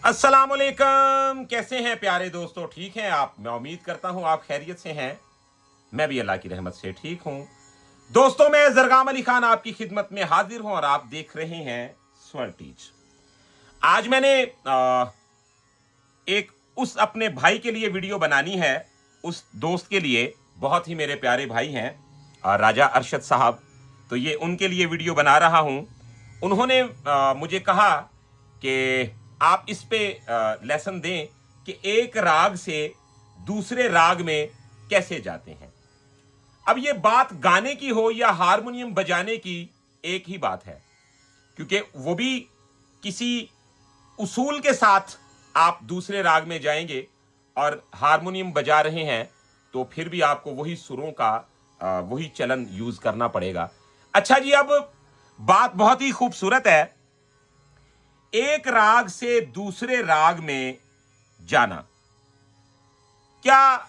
अस्सलामुअलैकुम, कैसे हैं प्यारे दोस्तों? ठीक हैं आप? मैं उम्मीद करता हूं आप खैरियत से हैं। मैं भी अल्लाह की रहमत से ठीक हूं। दोस्तों, मैं जरगाम अली खान आपकी खिदमत में हाजिर हूं और आप देख रहे हैं स्वर टीच। आज मैंने एक उस अपने भाई के लिए वीडियो बनानी है, उस दोस्त के लिए, बहुत ही मेरे प्यारे भाई हैं राजा अरशद साहब। तो ये उनके लिए वीडियो बना रहा हूं। उन्होंने मुझे कहा कि आप इस पे लेसन दें कि एक राग से दूसरे राग में कैसे जाते हैं। अब ये बात गाने की हो या हारमोनियम बजाने की, एक ही बात है, क्योंकि वो भी किसी उसूल के साथ आप दूसरे राग में जाएंगे और हारमोनियम बजा रहे हैं तो फिर भी आपको वही सुरों का वही चलन यूज करना पड़ेगा। अच्छा जी, अब बात बहुत ही खूबसूरत है। एक राग से दूसरे राग में जाना, क्या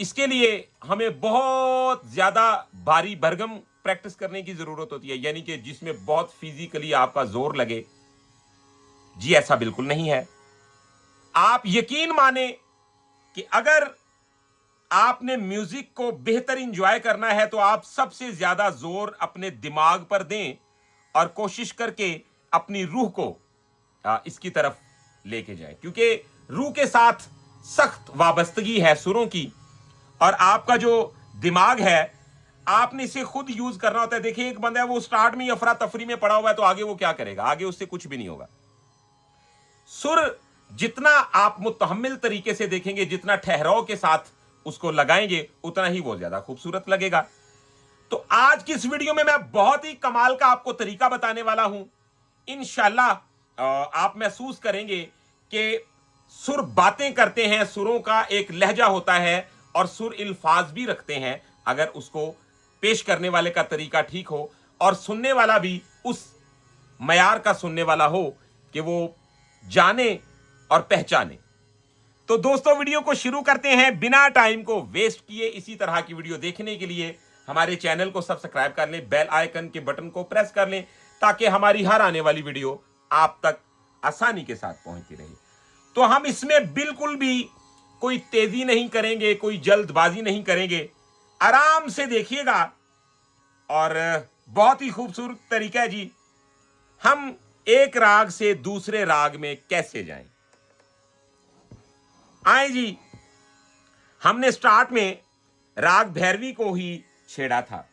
इसके लिए हमें बहुत ज्यादा भारी भरगम प्रैक्टिस करने की जरूरत होती है, यानी कि जिसमें बहुत फिजिकली आपका जोर लगे? जी ऐसा बिल्कुल नहीं है। आप यकीन माने कि अगर आपने म्यूजिक को बेहतर इंजॉय करना है तो आप सबसे ज्यादा जोर अपने दिमाग पर दें और कोशिश करके अपनी रूह को इसकी तरफ लेके जाए, क्योंकि रूह के साथ सख्त वाबस्तगी है सुरों की। और आपका जो दिमाग है, आपने इसे खुद यूज करना होता है। देखिए, एक बंदा है, वो स्टार्ट में अफरा तफरी में पड़ा हुआ है, तो आगे वो क्या करेगा? आगे उससे कुछ भी नहीं होगा। सुर जितना आप मुतहम्मिल तरीके से देखेंगे, जितना ठहराव के साथ उसको लगाएंगे, उतना ही वो ज्यादा खूबसूरत लगेगा। तो आज की इस वीडियो में मैं बहुत ही कमाल का आपको तरीका बताने वाला हूं। इंशाल्लाह आप महसूस करेंगे कि सुर बातें करते हैं, सुरों का एक लहजा होता है और सुर इल्फाज भी रखते हैं, अगर उसको पेश करने वाले का तरीका ठीक हो और सुनने वाला भी उस मयार का सुनने वाला हो कि वो जाने और पहचाने। तो दोस्तों, वीडियो को शुरू करते हैं बिना टाइम को वेस्ट किए। इसी तरह की वीडियो देखने के लिए हमारे चैनल को सब्सक्राइब कर लें, बेल आइकन के बटन को प्रेस कर लें, ताकि हमारी हर आने वाली वीडियो आप तक आसानी के साथ पहुंचती रहे। तो हम इसमें बिल्कुल भी कोई तेजी नहीं करेंगे, कोई जल्दबाजी नहीं करेंगे। आराम से देखिएगा और बहुत ही खूबसूरत तरीका है जी। हम एक राग से दूसरे राग में कैसे जाएं? आए जी, हमने स्टार्ट में राग भैरवी को ही छेड़ा था,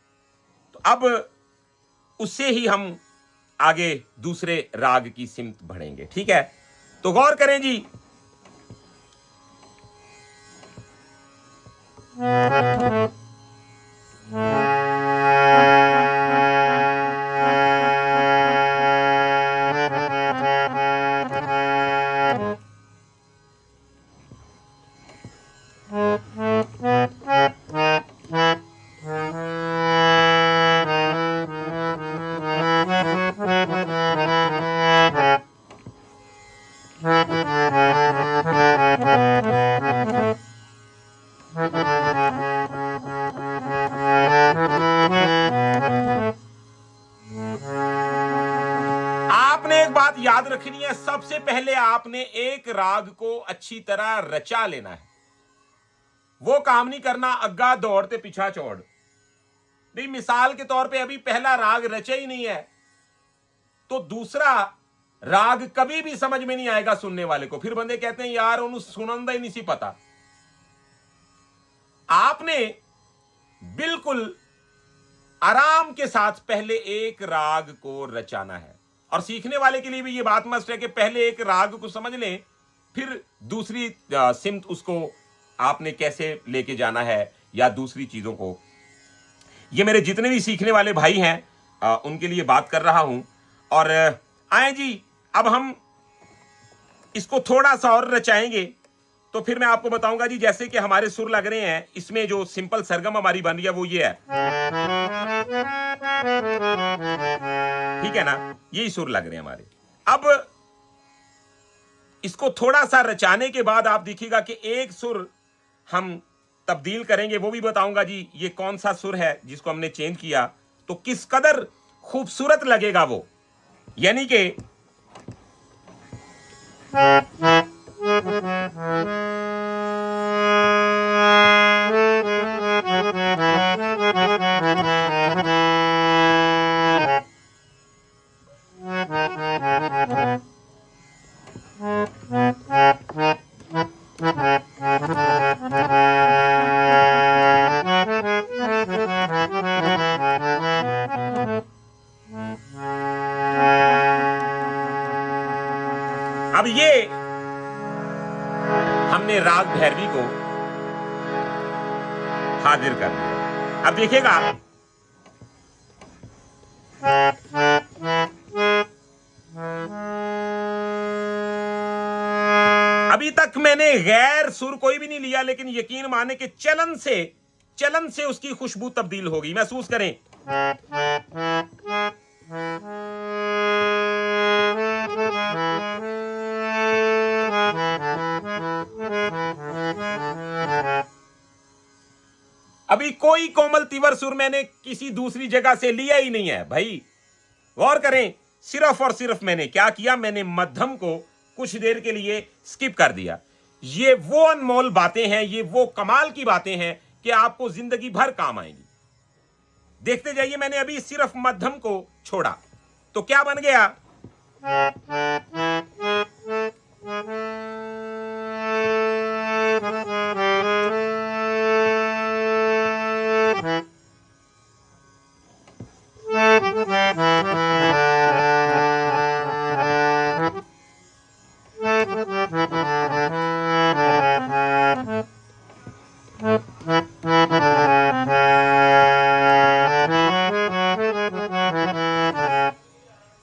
तो अब उससे ही हम आगे दूसरे राग की सिमत बढ़ेंगे। ठीक है, तो गौर करें जी। आपने एक बात याद रखनी है, सबसे पहले आपने एक राग को अच्छी तरह रचा लेना है। वो काम नहीं करना अग्गा दौड़ते पीछा छोड़। नहीं, मिसाल के तौर पे अभी पहला राग रचा ही नहीं है तो दूसरा राग कभी भी समझ में नहीं आएगा सुनने वाले को। फिर बंदे कहते हैं यार उन्हें सुनंदा ही नहीं सी पता। आपने बिल्कुल आराम के साथ पहले एक राग को रचाना है, और सीखने वाले के लिए भी यह बात मस्ट है कि पहले एक राग को समझ लें, फिर दूसरी सिमत उसको आपने कैसे लेके जाना है या दूसरी चीजों को। ये मेरे जितने भी सीखने वाले भाई हैं उनके लिए बात कर रहा हूं। और आए जी, अब हम इसको थोड़ा सा और रचाएंगे तो फिर मैं आपको बताऊंगा जी, जैसे कि हमारे सुर लग रहे हैं, इसमें जो सिंपल सरगम हमारी बन रही है वो ये है, ठीक है ना, यही सुर लग रहे हैं हमारे। अब इसको थोड़ा सा रचाने के बाद आप देखिएगा कि एक सुर हम तब्दील करेंगे, वो भी बताऊंगा जी ये कौन सा सुर है जिसको हमने चेंज किया, तो किस कदर खूबसूरत लगेगा वो। यानी कि अब ये हमने राग भैरवी को हाजिर कर दिया। अब देखिएगा, अभी तक मैंने गैर सुर कोई भी नहीं लिया, लेकिन यकीन माने कि चलन से उसकी खुशबू तब्दील होगी। महसूस करें, अभी कोई कोमल तीवर सुर मैंने किसी दूसरी जगह से लिया ही नहीं है भाई। गौर करें, सिर्फ और सिर्फ मैंने क्या किया, मैंने मध्यम को कुछ देर के लिए स्किप कर दिया। ये वो अनमोल बातें हैं, ये वो कमाल की बातें हैं कि आपको जिंदगी भर काम आएंगी। देखते जाइए, मैंने अभी सिर्फ मध्यम को छोड़ा तो क्या बन गया,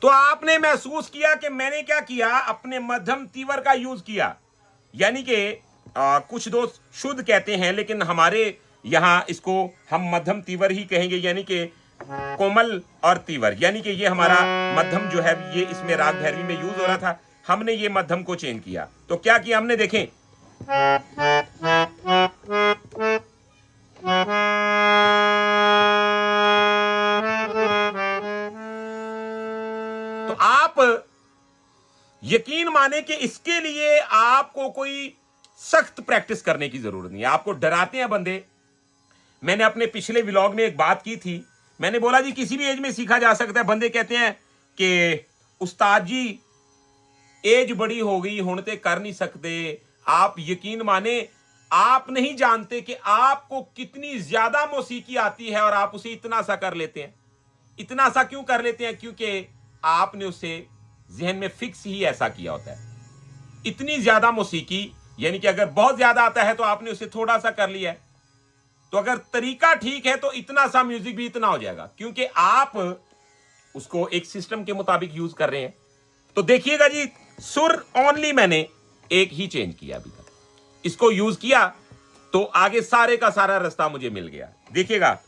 तो आपने महसूस किया कि मैंने क्या किया, अपने मध्यम तीवर का यूज किया। यानी कि कुछ दोस्त शुद्ध कहते हैं, लेकिन हमारे यहां इसको हम मध्यम तीवर ही कहेंगे, यानी कि कोमल और तीवर। यानी कि ये हमारा मध्यम जो है, ये इसमें राग भैरवी में यूज हो रहा था, हमने ये मध्यम को चेंज किया। तो क्या किया हमने, देखें, तो आप यकीन माने कि इसके लिए आपको कोई सख्त प्रैक्टिस करने की जरूरत नहीं है। आपको डराते हैं बंदे, मैंने अपने पिछले व्लॉग में एक बात की थी, मैंने बोला जी किसी भी एज में सीखा जा सकता है। बंदे कहते हैं कि उस्ताद जी एज बड़ी हो गई, हुण ते कर नहीं सकते। आप यकीन माने, आप नहीं जानते कि आपको कितनी ज्यादा मौसीकी आती है और आप उसे इतना सा कर लेते हैं। इतना सा क्यों कर लेते हैं, क्योंकि आपने उसे जहन में फिक्स ही ऐसा किया होता है। इतनी ज्यादा मौसीकी, यानी कि अगर बहुत ज्यादा आता है तो आपने उसे थोड़ा सा कर लिया है, तो अगर तरीका ठीक है तो इतना सा म्यूजिक भी इतना हो जाएगा, क्योंकि आप उसको एक सिस्टम के मुताबिक यूज कर रहे हैं। तो देखिएगा जी, सुर ओनली मैंने एक ही चेंज किया अभी तक, इसको यूज किया तो आगे सारे का सारा रास्ता मुझे मिल गया। देखिएगा,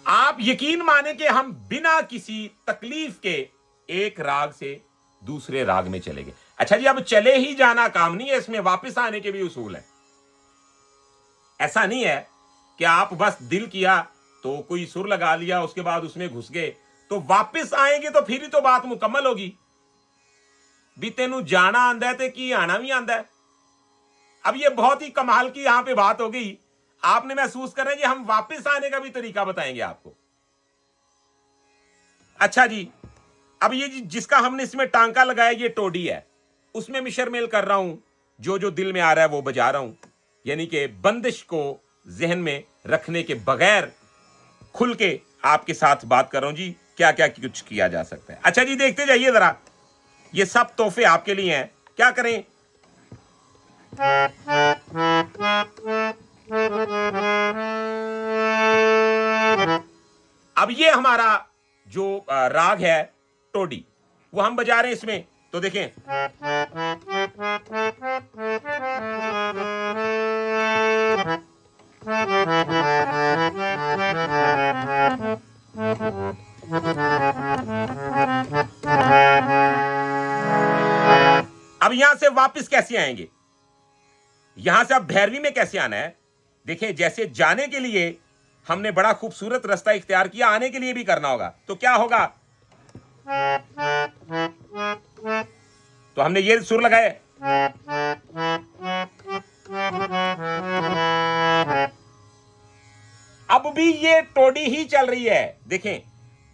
आप यकीन माने कि हम बिना किसी तकलीफ के एक राग से दूसरे राग में चले गए। अच्छा जी, अब चले ही जाना काम नहीं है, इसमें वापस आने के भी उसूल है। ऐसा नहीं है कि आप बस दिल किया तो कोई सुर लगा लिया, उसके बाद उसमें घुस गए, तो वापस आएंगे तो फिर ही तो बात मुकम्मल होगी। भी तेनू जाना आंदा है तो की आना भी आंदा है। अब ये बहुत ही कमाल की यहां पे बात हो गई। आपने महसूस कर रहे हैं कि हम वापस आने का भी तरीका बताएंगे आपको। अच्छा जी, अब ये जिसका हमने इसमें टांका लगाया ये टोडी है, उसमें मिशरमेल कर रहा हूं, जो जो दिल में आ रहा है वो बजा रहा हूं, यानी कि बंदिश को जहन में रखने के बगैर खुल के आपके साथ बात कर रहा हूं जी, क्या क्या कुछ किया जा सकता है। अच्छा जी, देखते जाइए जरा, ये सब तोहफे आपके लिए हैं। क्या करें, अब ये हमारा जो राग है टोडी, वो हम बजा रहे हैं इसमें, तो देखें अब यहां से वापस कैसे आएंगे, यहां से अब भैरवी में कैसे आना है। देखिए, जैसे जाने के लिए हमने बड़ा खूबसूरत रास्ता इख्तियार किया, आने के लिए भी करना होगा। तो क्या होगा, तो हमने ये सुर लगाए, अब भी ये टोडी ही चल रही है। देखें,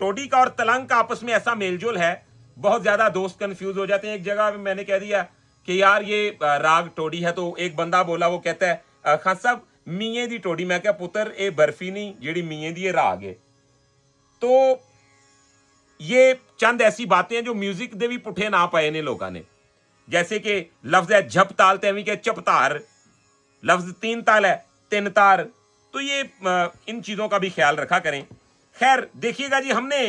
टोडी का और तलंग का आपस में ऐसा मेलजोल है, बहुत ज्यादा दोस्त कंफ्यूज हो जाते हैं। एक जगह मैंने कह दिया कि यार ये राग टोडी है, तो एक बंदा बोला, वो कहता है खान साहब मीए दी टोडी। मैं क्या पुत्र ए बर्फी नहीं जेड़ी मीए दी राग है। तो ये चंद ऐसी बातें हैं जो म्यूजिक दे भी पुठे ना पाए ने लोगों ने। जैसे कि लफ्ज है झप ताल ते के चपतार, लफ्ज तीन ताल है तीन तार। तो ये इन चीजों का भी ख्याल रखा करें। खैर देखिएगा जी, हमने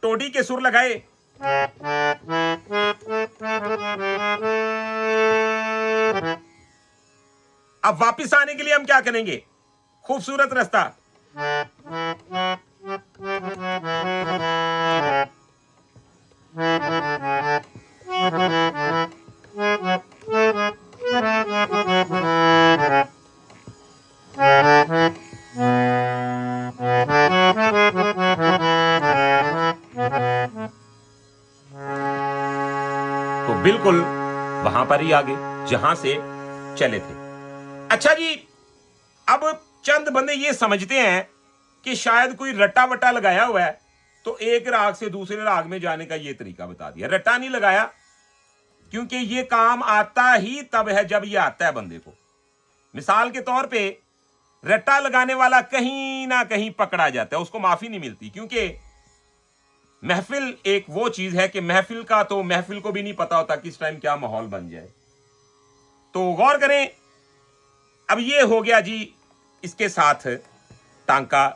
टोडी के सुर लगाए, अब वापस आने के लिए हम क्या करेंगे, खूबसूरत रास्ता, तो बिल्कुल वहां पर ही आगे जहां से चले थे। अच्छा जी, अब चंद बंदे ये समझते हैं कि शायद कोई रट्टा वट्टा लगाया हुआ है, तो एक राग से दूसरे राग में जाने का ये तरीका बता दिया। रट्टा नहीं लगाया, क्योंकि ये काम आता ही तब है जब ये आता है बंदे को। मिसाल के तौर पे रट्टा लगाने वाला कहीं ना कहीं पकड़ा जाता है, उसको माफी नहीं मिलती, क्योंकि महफिल एक वो चीज है कि महफिल का तो महफिल को भी नहीं पता होता किस टाइम क्या माहौल बन जाए। तो गौर करें, अब ये हो गया जी इसके साथ टांका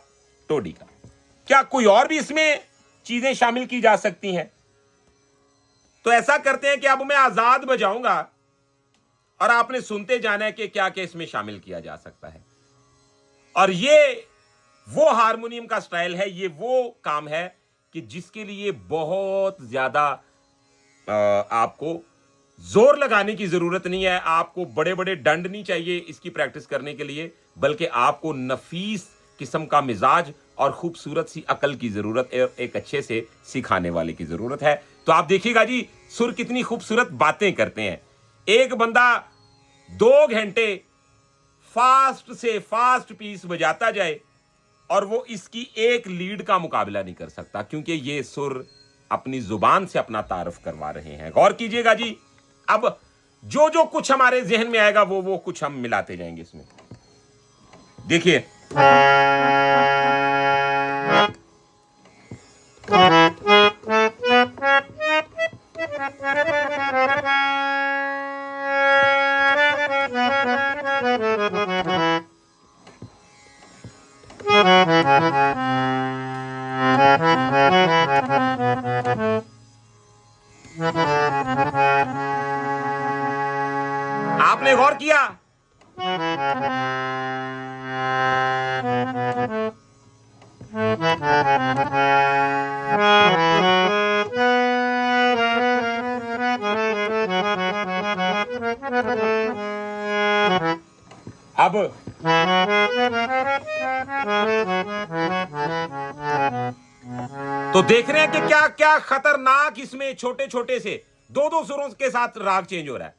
टोडी का। क्या कोई और भी इसमें चीजें शामिल की जा सकती हैं? तो ऐसा करते हैं कि अब मैं आजाद बजाऊंगा और आपने सुनते जाना है कि क्या क्या इसमें शामिल किया जा सकता है। और ये वो हारमोनियम का स्टाइल है, ये वो काम है कि जिसके लिए बहुत ज्यादा आपको जोर लगाने की जरूरत नहीं है, आपको बड़े बड़े दंड नहीं चाहिए इसकी प्रैक्टिस करने के लिए, बल्कि आपको नफीस किस्म का मिजाज और खूबसूरत सी अकल की जरूरत है, एक अच्छे से सिखाने वाले की जरूरत है। तो आप देखिएगा जी, सुर कितनी खूबसूरत बातें करते हैं। एक बंदा 2 घंटे फास्ट से फास्ट पीस बजाता जाए और वो इसकी एक लीड का मुकाबला नहीं कर सकता, क्योंकि ये सुर अपनी जुबान से अपना तारुफ करवा रहे हैं। गौर कीजिएगा जी, अब जो जो कुछ हमारे जहन में आएगा वो कुछ हम मिलाते जाएंगे इसमें। देखिए, आपने गौर किया, अब तो देख रहे हैं कि क्या क्या खतरनाक इसमें छोटे छोटे से दो दो सुरों के साथ राग चेंज हो रहा है।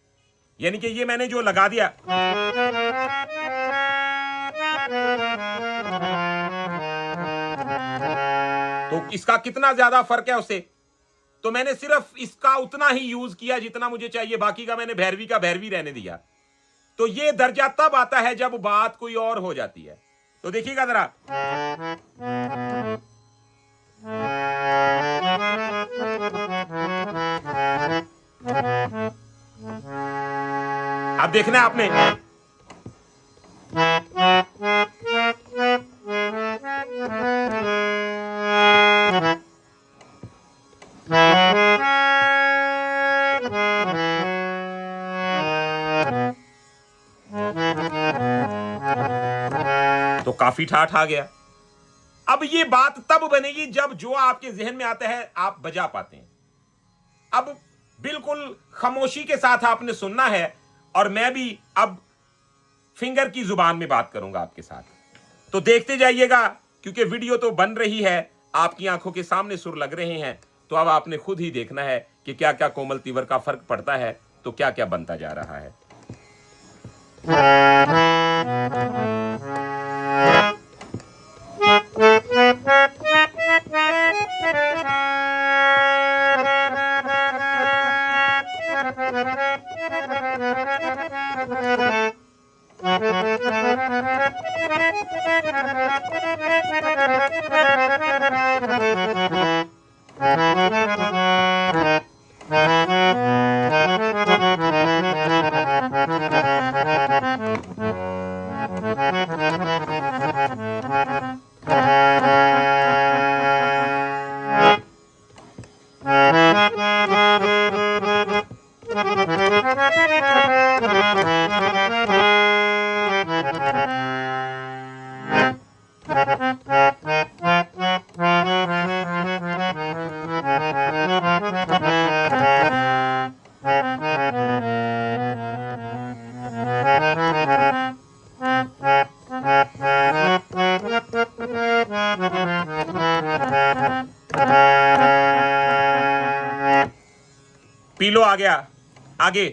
यानी कि ये मैंने जो लगा दिया, तो इसका कितना ज्यादा फर्क है उससे। तो मैंने सिर्फ इसका उतना ही यूज किया जितना मुझे चाहिए, बाकी का मैंने भैरवी का भैरवी रहने दिया। तो ये दर्जा तब आता है जब बात कोई और हो जाती है। तो देखिएगा जरा, अब देखना है आपने, तो काफी ठाठ आ गया। अब ये बात तब बनेगी जब जो आपके जहन में आता है आप बजा पाते हैं। अब बिल्कुल खामोशी के साथ आपने सुनना है, और मैं भी अब फिंगर की जुबान में बात करूंगा आपके साथ। तो देखते जाइएगा, क्योंकि वीडियो तो बन रही है, आपकी आंखों के सामने सुर लग रहे हैं। तो अब आपने खुद ही देखना है कि क्या क्या कोमल तीवर का फर्क पड़ता है, तो क्या क्या बनता जा रहा है। पीलो आ गया आगे।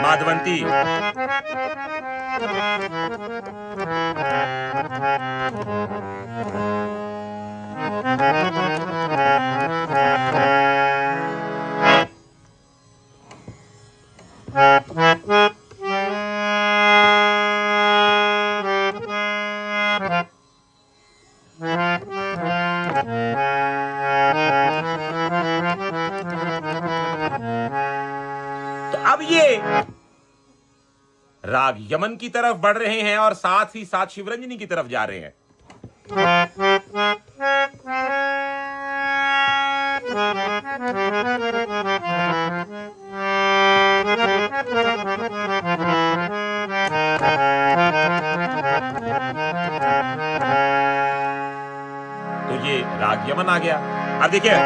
माधवंती, तो अब ये राग यमन की तरफ बढ़ रहे हैं और साथ ही साथ शिवरंजनी की तरफ जा रहे हैं। तो ये राग यमन आ गया। अब देखिए,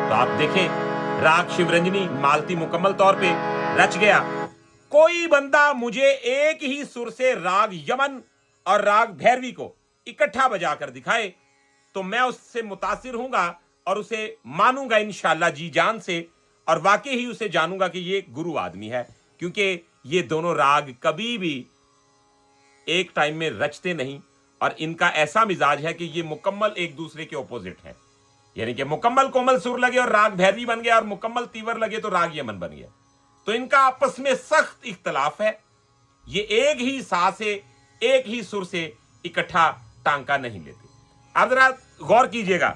तो आप देखें, राग शिवरंजनी मालती मुकम्मल तौर पे रच गया। कोई बंदा मुझे एक ही सुर से राग यमन और राग भैरवी को इकट्ठा बजा कर दिखाए तो मैं उससे मुतासिर हूंगा और उसे मानूंगा इंशाअल्लाह जी जान से, और वाकई ही उसे जानूंगा कि ये गुरु आदमी है, क्योंकि ये दोनों राग कभी भी एक टाइम में रचते नहीं, और इनका ऐसा मिजाज है कि ये मुकम्मल एक दूसरे के ऑपोजिट है। यानी कि मुकम्मल कोमल सुर लगे और राग भैरवी बन गया, और मुकम्मल तीवर लगे तो राग यमन बन गया। तो इनका आपस में सख्त इख्तलाफ है। ये एक ही सा से, एक ही सुर से इकट्ठा टांका नहीं लेते। आप जरा गौर कीजिएगा।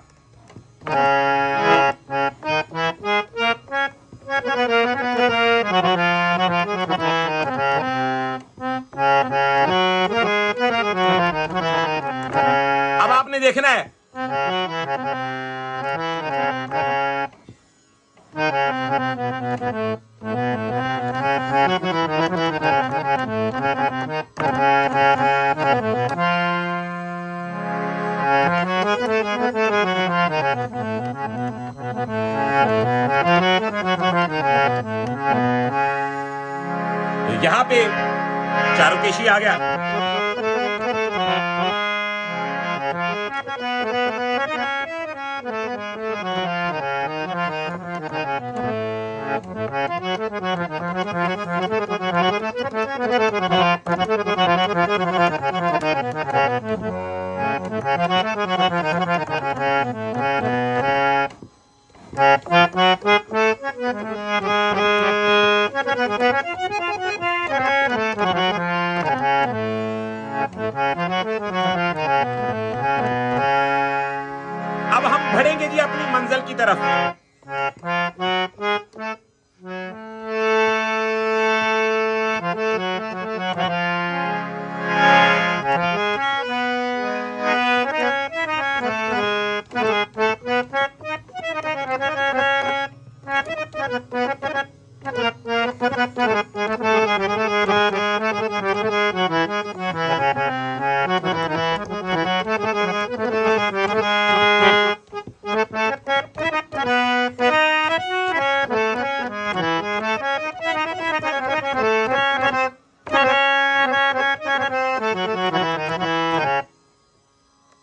तो यहां पे चारुकेशी आ गया। अब हम बढ़ेंगे जी अपनी मंजिल की तरफ।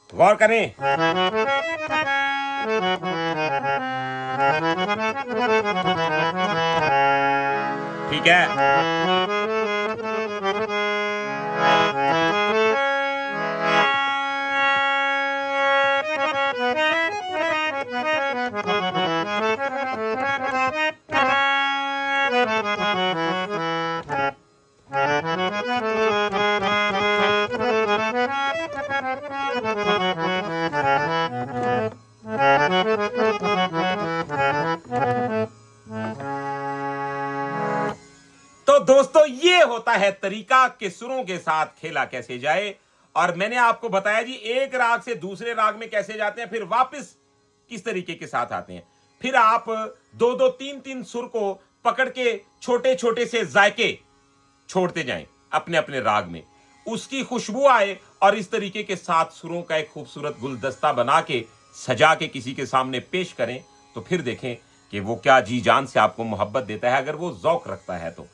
गौर करें, ठीक है। तो दोस्तों ये होता है तरीका कि सुरों के साथ खेला कैसे जाए। और मैंने आपको बताया जी एक राग से दूसरे राग में कैसे जाते हैं, फिर वापस किस तरीके के साथ आते हैं। फिर आप दो दो तीन तीन सुर को पकड़ के छोटे छोटे से जायके छोड़ते जाएं अपने अपने राग में, उसकी खुशबू आए और इस तरीके के साथ सुरों का एक खूबसूरत गुलदस्ता बना के सजा के किसी के सामने पेश करें, तो फिर देखें कि वो क्या जी जान से आपको मोहब्बत देता है, अगर वो ज़ौक रखता है तो।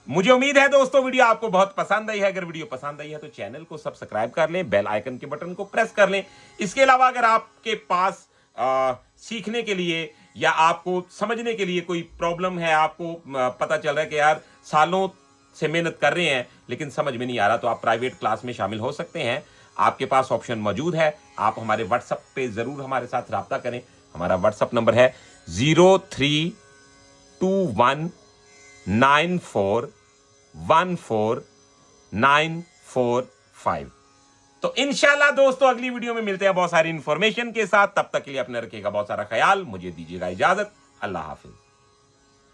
मुझे उम्मीद है दोस्तों वीडियो आपको बहुत पसंद आई है। अगर वीडियो पसंद आई है तो चैनल को सब्सक्राइब कर लें, बेल आइकन के बटन को प्रेस कर लें। इसके अलावा अगर आपके पास सीखने के लिए या आपको समझने के लिए कोई प्रॉब्लम है, आपको पता चल रहा है कि यार सालों से मेहनत कर रहे हैं लेकिन समझ में नहीं आ रहा, तो आप प्राइवेट क्लास में शामिल हो सकते हैं। आपके पास ऑप्शन मौजूद है। आप हमारे व्हाट्सएप पे जरूर हमारे साथ रब्ता करें। हमारा व्हाट्सएप नंबर है 0321941495। तो इंशाल्लाह दोस्तों अगली वीडियो में मिलते हैं बहुत सारी इंफॉर्मेशन के साथ। तब तक के लिए अपने रखिएगा बहुत सारा ख्याल। मुझे दीजिएगा इजाजत। अल्लाह हाफिज।